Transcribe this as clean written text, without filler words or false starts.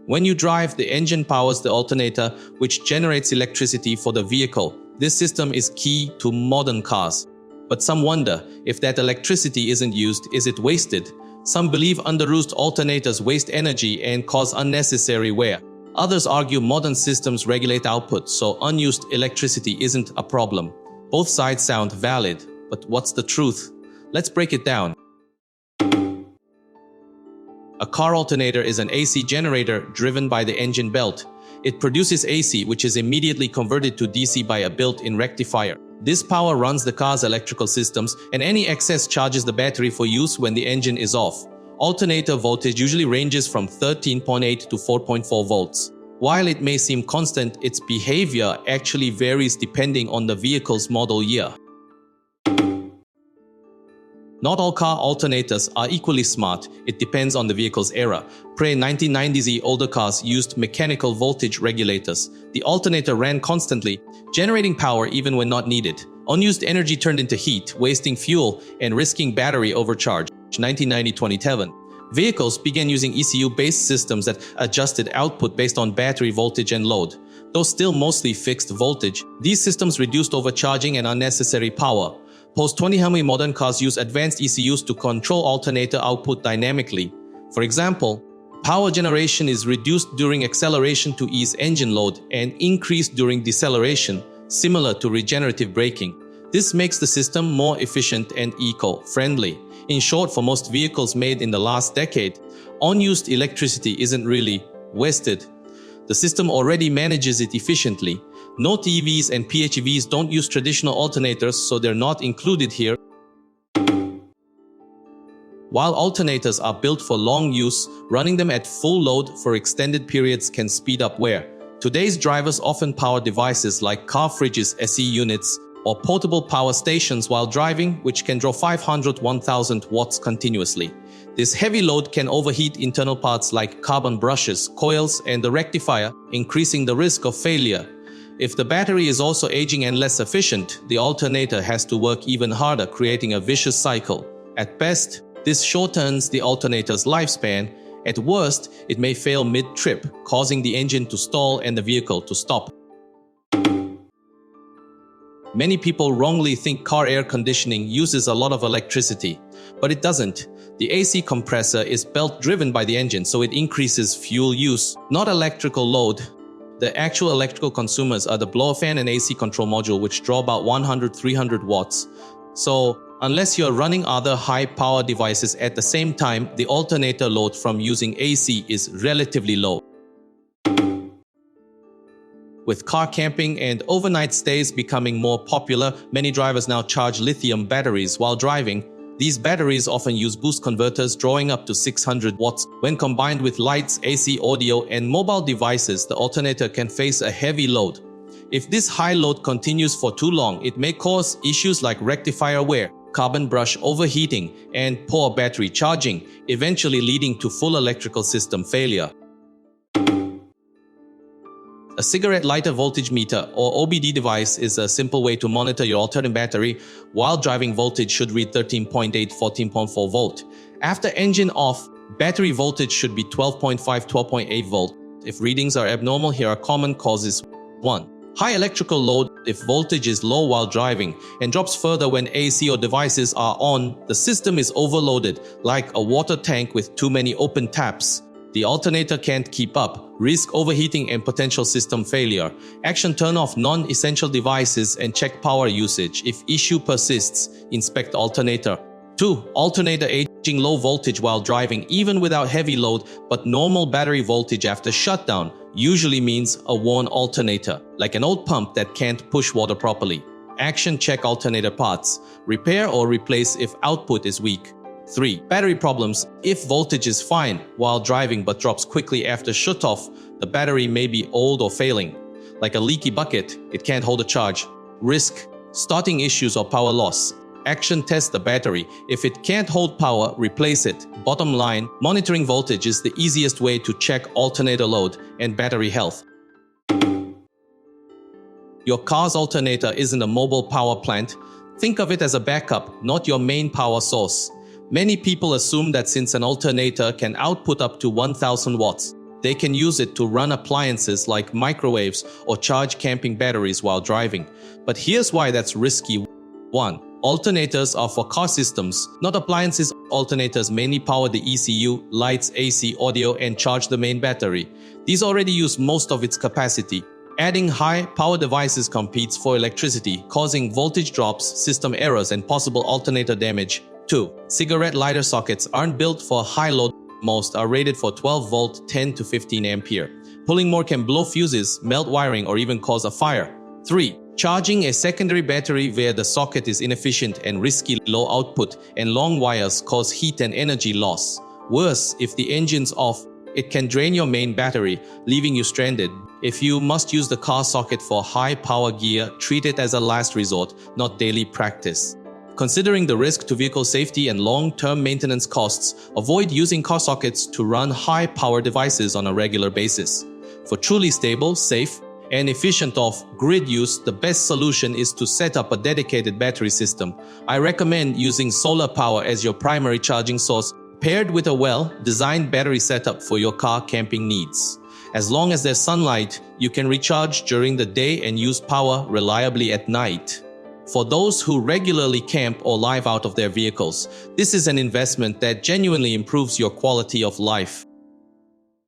When you drive, the engine powers the alternator, which generates electricity for the vehicle. This system is key to modern cars. But some wonder, if that electricity isn't used, is it wasted? Some believe underused alternators waste energy and cause unnecessary wear. Others argue modern systems regulate output, so unused electricity isn't a problem. Both sides sound valid, but what's the truth? Let's break it down. A car alternator is an AC generator driven by the engine belt. It produces AC, which is immediately converted to DC by a built-in rectifier. This power runs the car's electrical systems, and any excess charges the battery for use when the engine is off. Alternator voltage usually ranges from 13.8 to 4.4 volts. While it may seem constant, its behavior actually varies depending on the vehicle's model year. Not all car alternators are equally smart. It depends on the vehicle's era. Pre-1990s older cars used mechanical voltage regulators. The alternator ran constantly, generating power even when not needed. Unused energy turned into heat, wasting fuel and risking battery overcharge. 1990-2010. Vehicles began using ECU-based systems that adjusted output based on battery voltage and load. Though still mostly fixed voltage, these systems reduced overcharging and unnecessary power. Post-2010 modern cars use advanced ECUs to control alternator output dynamically. For example, power generation is reduced during acceleration to ease engine load and increased during deceleration, similar to regenerative braking. This makes the system more efficient and eco-friendly. In short, for most vehicles made in the last decade, unused electricity isn't really wasted. The system already manages it efficiently. Note EVs and PHEVs don't use traditional alternators, so they're not included here. While alternators are built for long use, running them at full load for extended periods can speed up wear. Today's drivers often power devices like car fridges, SE units, or portable power stations while driving, which can draw 500–1000 watts continuously. This heavy load can overheat internal parts like carbon brushes, coils, and the rectifier, increasing the risk of failure. If the battery is also aging and less efficient, the alternator has to work even harder, creating a vicious cycle. At best, this shortens the alternator's lifespan. At worst, it may fail mid-trip, causing the engine to stall and the vehicle to stop. Many people wrongly think car air conditioning uses a lot of electricity, but it doesn't. The AC compressor is belt-driven by the engine, so it increases fuel use, not electrical load. The actual electrical consumers are the blower fan and AC control module, which draw about 100–300 watts. So, unless you're running other high-power devices at the same time, the alternator load from using AC is relatively low. With car camping and overnight stays becoming more popular, many drivers now charge lithium batteries while driving. These batteries often use boost converters drawing up to 600 watts. When combined with lights, AC audio, and mobile devices, the alternator can face a heavy load. If this high load continues for too long, it may cause issues like rectifier wear, carbon brush overheating, and poor battery charging, eventually leading to full electrical system failure. A cigarette lighter voltage meter or OBD device is a simple way to monitor your alternating battery. While driving, voltage should read 13.8–14.4 volt. After engine off, battery voltage should be 12.5–12.8 volt. If readings are abnormal, here are common causes. 1. High electrical load. If voltage is low while driving and drops further when AC or devices are on, the system is overloaded, like a water tank with too many open taps. The alternator can't keep up, risk overheating and potential system failure. Action: turn off non-essential devices and check power usage. If issue persists, inspect alternator. 2. Alternator aging: low voltage while driving, even without heavy load, but normal battery voltage after shutdown usually means a worn alternator, like an old pump that can't push water properly. Action: check alternator parts. Repair or replace if output is weak. 3. Battery problems. If voltage is fine while driving but drops quickly after shutoff, the battery may be old or failing. Like a leaky bucket, it can't hold a charge. Risk: starting issues or power loss. Action: test the battery. If it can't hold power, replace it. Bottom line, monitoring voltage is the easiest way to check alternator load and battery health. Your car's alternator isn't a mobile power plant. Think of it as a backup, not your main power source. Many people assume that since an alternator can output up to 1000 watts, they can use it to run appliances like microwaves or charge camping batteries while driving. But here's why that's risky. 1. Alternators are for car systems, not appliances. Alternators mainly power the ECU, lights, AC, audio, and charge the main battery. These already use most of its capacity. Adding high-power devices competes for electricity, causing voltage drops, system errors, and possible alternator damage. 2. Cigarette lighter sockets aren't built for high load. Most are rated for 12 volt, 10 to 15 ampere. Pulling more can blow fuses, melt wiring, or even cause a fire. 3. Charging a secondary battery via the socket is inefficient and risky. Low output and long wires cause heat and energy loss. Worse, if the engine's off, it can drain your main battery, leaving you stranded. If you must use the car socket for high-power gear, treat it as a last resort, not daily practice. Considering the risk to vehicle safety and long-term maintenance costs, avoid using car sockets to run high-power devices on a regular basis. For truly stable, safe, and efficient off-grid use, the best solution is to set up a dedicated battery system. I recommend using solar power as your primary charging source, paired with a well-designed battery setup for your car camping needs. As long as there's sunlight, you can recharge during the day and use power reliably at night. For those who regularly camp or live out of their vehicles, this is an investment that genuinely improves your quality of life.